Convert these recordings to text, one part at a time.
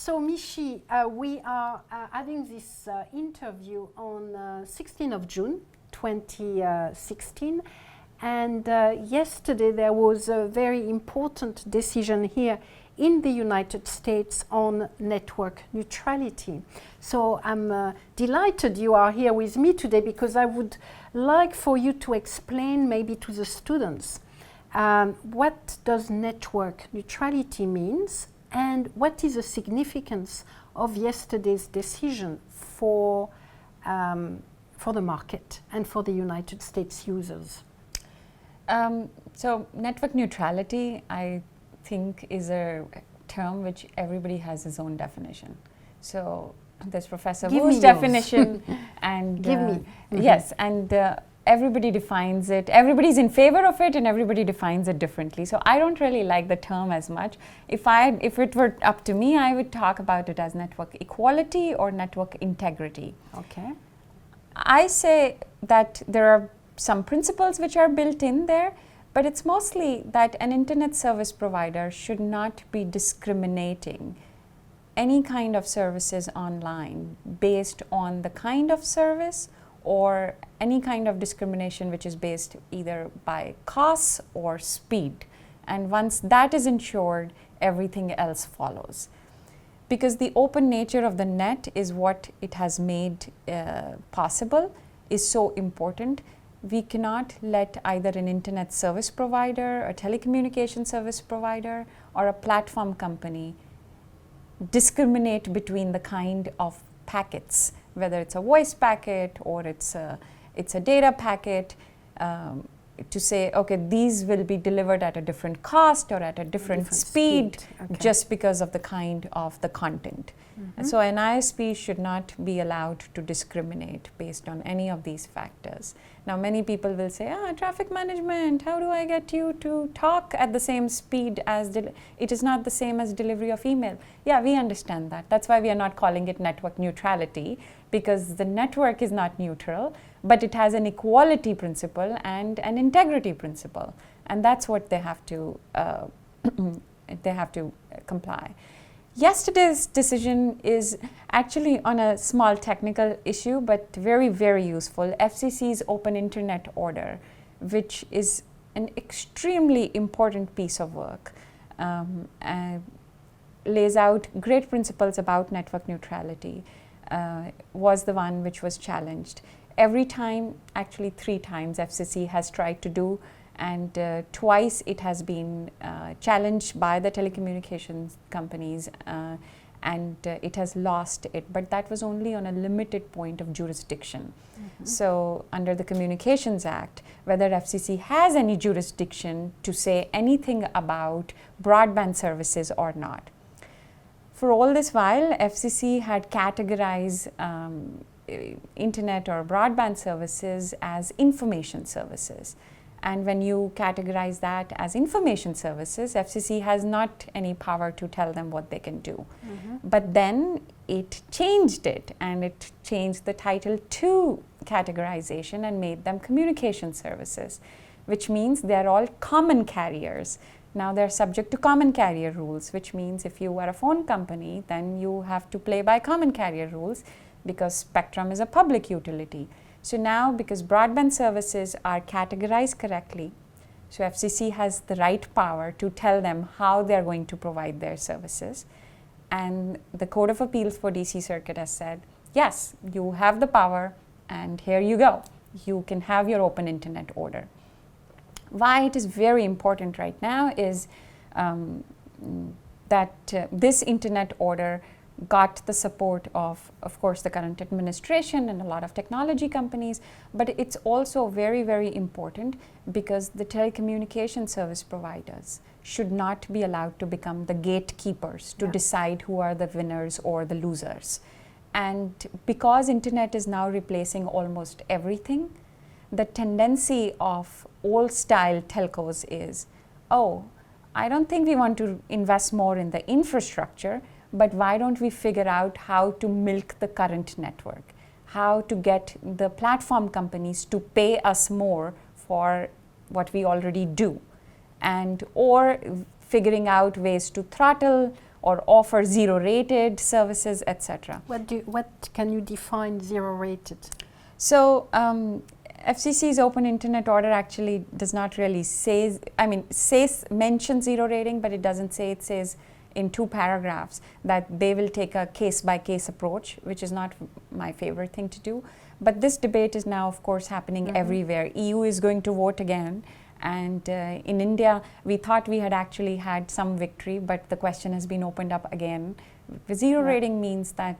So Mishi, we are having this interview on 16th of June 2016, and yesterday there was a very important decision here in the United States on network neutrality. So I'm delighted you are here with me today, because I would like for you to explain maybe to the students what does network neutrality means, and what is the significance of yesterday's decision for the market and for the United States users. So network neutrality, I think, is a term which everybody has his own definition. So there's Professor Wu's definition, and give me. Yes, and everybody defines it. Everybody's in favor of it, and everybody defines it differently. So I don't really like the term as much. If it were up to me, I would talk about it as network equality or network integrity. Okay. I say that there are some principles which are built in there, but it's mostly that an internet service provider should not be discriminating any kind of services online based on the kind of service, or any kind of discrimination which is based either by costs or speed. And once that is ensured, everything else follows. Because the open nature of the net is what it has made possible, is so important. We cannot let either an internet service provider, a telecommunication service provider, or a platform company discriminate between the kind of packets, whether it's a voice packet or it's a data packet, to say, okay, these will be delivered at a different cost or at a different speed. Okay. Just because of the kind of the content. Mm-hmm. So an ISP should not be allowed to discriminate based on any of these factors. Now many people will say, traffic management, how do I get you to talk at the same speed as, it is not the same as delivery of email. Yeah, we understand that. That's why we are not calling it network neutrality, because the network is not neutral, but it has an equality principle and an integrity principle. And that's what they have to comply. Yesterday's decision is actually on a small technical issue, but very, very useful. FCC's Open Internet Order, which is an extremely important piece of work, lays out great principles about network neutrality, was the one which was challenged. Every time, actually 3 times, FCC has tried to do, and twice it has been challenged by the telecommunications companies, and it has lost it, but that was only on a limited point of jurisdiction. Mm-hmm. So under the Communications Act, whether FCC has any jurisdiction to say anything about broadband services or not. For all this while, FCC had categorized internet or broadband services as information services. And when you categorize that as information services, FCC has not any power to tell them what they can do. Mm-hmm. But then it changed it, and it changed the title to categorization and made them communication services, which means they're all common carriers. Now they're subject to common carrier rules, which means if you are a phone company, then you have to play by common carrier rules, because spectrum is a public utility. So now, because broadband services are categorized correctly, so FCC has the right power to tell them how they're going to provide their services. And the Court of Appeals for DC Circuit has said, yes, you have the power, and here you go. You can have your open internet order. Why it is very important right now is that this internet order got the support of course, the current administration and a lot of technology companies, but it's also very, very important because the telecommunication service providers should not be allowed to become the gatekeepers to decide who are the winners or the losers. And because internet is now replacing almost everything, the tendency of old style telcos is, I don't think we want to invest more in the infrastructure, but why don't we figure out how to milk the current network, how to get the platform companies to pay us more for what we already do, and or figuring out ways to throttle or offer zero-rated services, etc. What can you define zero-rated? So FCC's Open Internet Order actually does not really mention zero rating, but it doesn't say. It says in 2 paragraphs that they will take a case-by-case approach, which is not my favorite thing to do. But this debate is now, of course, happening everywhere. EU is going to vote again. And in India, we thought we had actually had some victory, but the question has been opened up again. Zero rating means that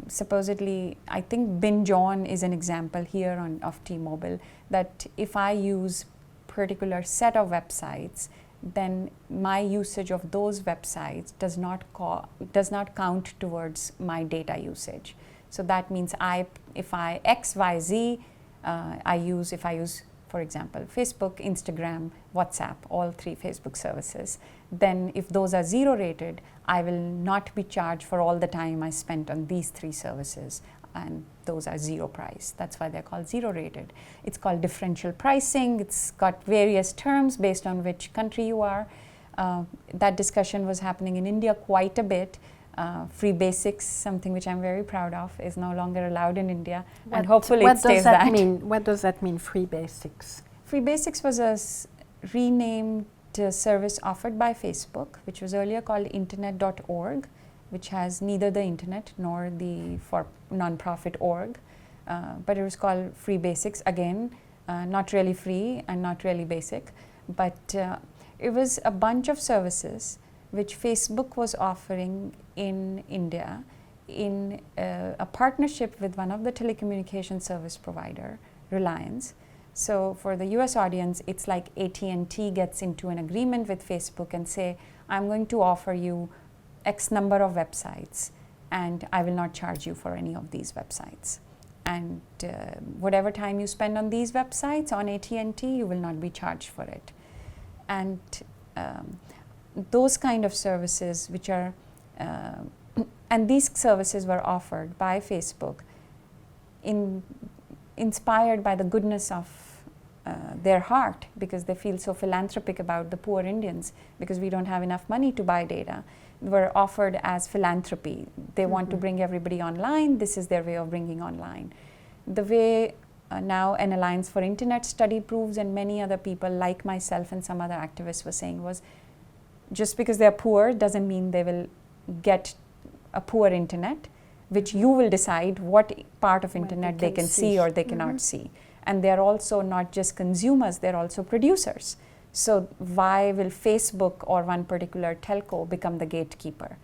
supposedly, I think binge on is an example here of T-Mobile, that if I use particular set of websites, then my usage of those websites does not count towards my data usage. So that means if I use, for example, Facebook, Instagram, WhatsApp, all 3 Facebook services, then if those are zero rated, I will not be charged for all the time I spent on these 3 services, and those are zero price. That's why they're called zero rated. It's called differential pricing. It's got various terms based on which country you are. That discussion was happening in India quite a bit. Free basics, something which I'm very proud of, is no longer allowed in India, and hopefully it stays that. What does that mean, free basics? Free basics was a renamed service offered by Facebook, which was earlier called internet.org, which has neither the internet nor the non-profit org, but it was called free basics. Again, not really free and not really basic, but it was a bunch of services which Facebook was offering in India in a partnership with one of the telecommunication service provider, Reliance. So for the US audience, it's like AT&T gets into an agreement with Facebook and say, I'm going to offer you X number of websites and I will not charge you for any of these websites. And whatever time you spend on these websites on AT&T, you will not be charged for it. And those kind of services which are, and these services were offered by Facebook inspired by the goodness of their heart, because they feel so philanthropic about the poor Indians, because we don't have enough money to buy data, were offered as philanthropy. They want to bring everybody online. This is their way of bringing online. The way now an Alliance for Internet Study proves, and many other people like myself and some other activists were saying, was just because they're poor doesn't mean they will get a poor internet, which you will decide what part of internet they can see or they cannot see. And they're also not just consumers, they're also producers. So why will Facebook or one particular telco become the gatekeeper?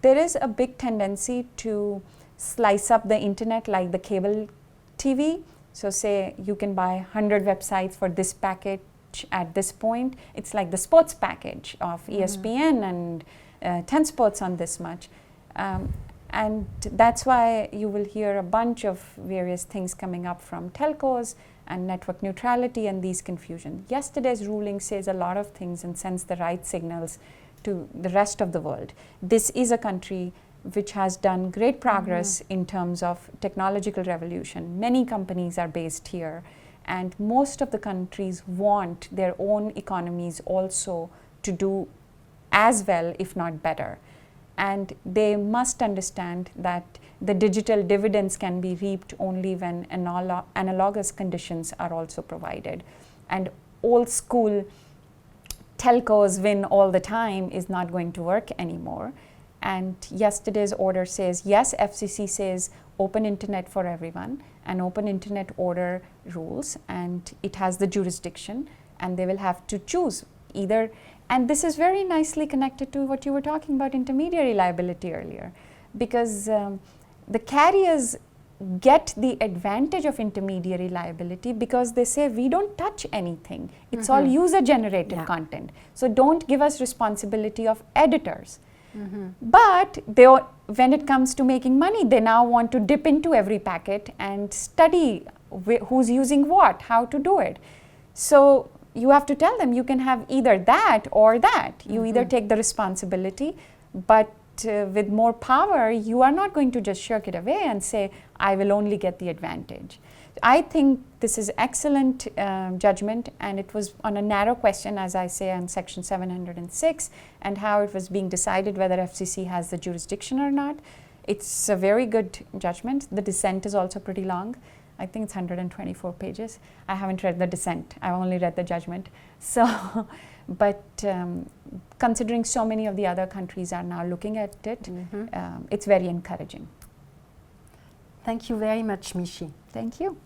There is a big tendency to slice up the internet like the cable TV. So say you can buy 100 websites for this package at this point. It's like the sports package of ESPN and 10 sports on this much. And that's why you will hear a bunch of various things coming up from telcos and network neutrality and these confusion. Yesterday's ruling says a lot of things and sends the right signals to the rest of the world. This is a country which has done great progress in terms of technological revolution. Many companies are based here, and most of the countries want their own economies also to do as well, if not better. And they must understand that the digital dividends can be reaped only when analogous conditions are also provided. And old school telcos win all the time is not going to work anymore. And yesterday's order says, yes, FCC says open internet for everyone, and open internet order rules, and it has the jurisdiction, and they will have to choose either. And this is very nicely connected to what you were talking about, intermediary liability earlier, because the carriers get the advantage of intermediary liability because they say we don't touch anything. It's all user-generated content. So don't give us responsibility of editors. But when it comes to making money, they now want to dip into every packet and study who's using what, how to do it. So you have to tell them you can have either that or that. You either take the responsibility, but with more power, you are not going to just shirk it away and say, I will only get the advantage. I think this is excellent judgment, and it was on a narrow question, as I say, on section 706, and how it was being decided whether FCC has the jurisdiction or not. It's a very good judgment. The dissent is also pretty long. I think it's 124 pages. I haven't read the dissent. I've only read the judgment. So, but considering so many of the other countries are now looking at it, it's very encouraging. Thank you very much, Mishi. Thank you.